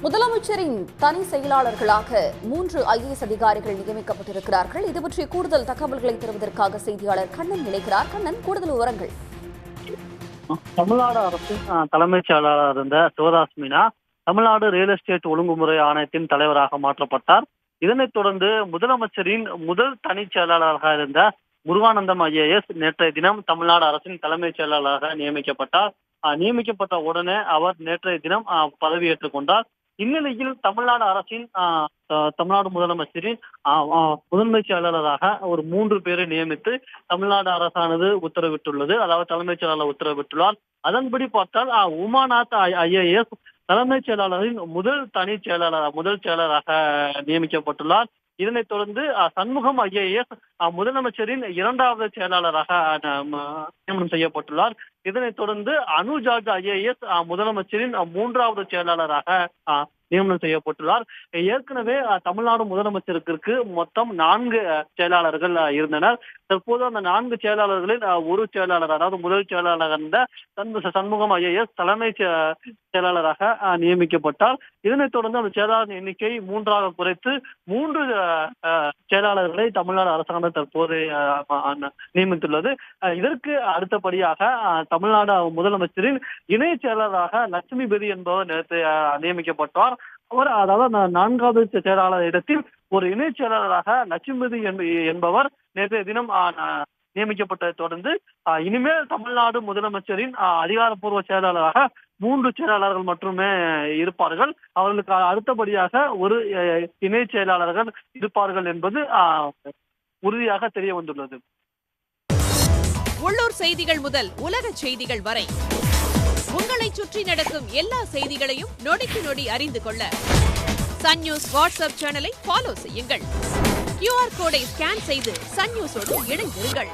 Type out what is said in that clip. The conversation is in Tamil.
முதலமைச்சரின் தனி செயலாளர்களாக 3 IAS அதிகாரிகள் நியமிக்கப்பட்டிருக்கிறார்கள். இது பற்றிய கூடுதல் தகவல்களை தருவதற்காக செய்தியாளர் கண்ணன் இணைக்கிறார். கண்ணன், கூடுதல் விவரங்கள். தமிழ்நாடு அரசின் தலைமைச் செயலாளர் இருந்த சிவதாஸ் மீனா தமிழ்நாடு ரியல் எஸ்டேட் ஒழுங்குமுறை ஆணையத்தின் தலைவராக மாற்றப்பட்டார். இதனைத் தொடர்ந்து முதலமைச்சரின் முதல் தனிச் செயலாளராக இருந்த முருகானந்தம் IAS நேற்றைய தினம் தமிழ்நாடு அரசின் தலைமைச் செயலாளராக நியமிக்கப்பட்டார். நியமிக்கப்பட்ட உடனே அவர் நேற்றைய தினம் பதவியேற்றுக் கொண்டார். இந்நிலையில் தமிழ்நாடு அரசின் தமிழ்நாடு முதலமைச்சரின் முதன்மை செயலாளராக ஒரு 3 பேரை நியமித்து தமிழ்நாடு அரசானது உத்தரவிட்டுள்ளது. அதாவது தலைமைச் செயலாளர் உத்தரவிட்டுள்ளார். அதன்படி பார்த்தால் உமாநாத் IAS தலைமைச் செயலாளரின் முதல் செயலராக நியமிக்கப்பட்டுள்ளார். இதனைத் தொடர்ந்து சண்முகம் IAS முதலமைச்சரின் 2வது செயலாளராக நியமனம் செய்யப்பட்டுள்ளார். இதனைத் தொடர்ந்து அனுஜார்ஜ் IAS முதலமைச்சரின் 3வது செயலாளராக நியமனம் செய்யப்பட்டுள்ளார். ஏற்கனவே தமிழ்நாடு முதலமைச்சருக்கு மொத்தம் 4 செயலாளர்கள் இருந்தனர். தற்போது அந்த 4 செயலாளர்களில் ஒரு செயலாளர், அதாவது முதல் செயலாளர் இருந்த சண்முகம் IAS தலைமை செயலாளராக நியமிக்கப்பட்டார். இதனைத் தொடர்ந்து அந்த செயலாளர் எண்ணிக்கை 3ஆக குறைத்து 3 செயலாளர்களை தமிழ்நாடு அரசாங்கம் தற்போது நியமித்துள்ளது. இதற்கு அடுத்தபடியாக தமிழ்நாடு முதலமைச்சரின் இணை செயலாளராக லட்சுமிபதி என்பவர் நேற்று நியமிக்கப்பட்டார். அவர், அதாவது 4வது செயலாளர் இடத்தில் ஒரு இணை செயலாளராக லட்சுமிபதி என்பவர் நேற்றைய தினம் நியமிக்கப்பட்டதை தொடர்ந்து இனிமேல் தமிழ்நாடு முதலமைச்சரின் அதிகாரப்பூர்வ செயலாளராக 3 செயலாளர்கள் மட்டுமே இருப்பார்கள். அவர்களுக்கு அடுத்தபடியாக ஒரு இணை செயலாளர்கள் இருப்பார்கள் என்பது உறுதியாக தெரிய வந்துள்ளது. உள்ளூர் செய்திகள் முதல் உலக செய்திகள் வரை உங்களை சுற்றி நடக்கும் எல்லா செய்திகளையும் நொடிக்கு நொடி அறிந்து கொள்ள சன் நியூஸ் வாட்ஸ்அப் சேனலை ஃபாலோ செய்யுங்கள். QR கோடை ஸ்கேன் செய்து சன் நியூஸோடு இணைந்திருங்கள்.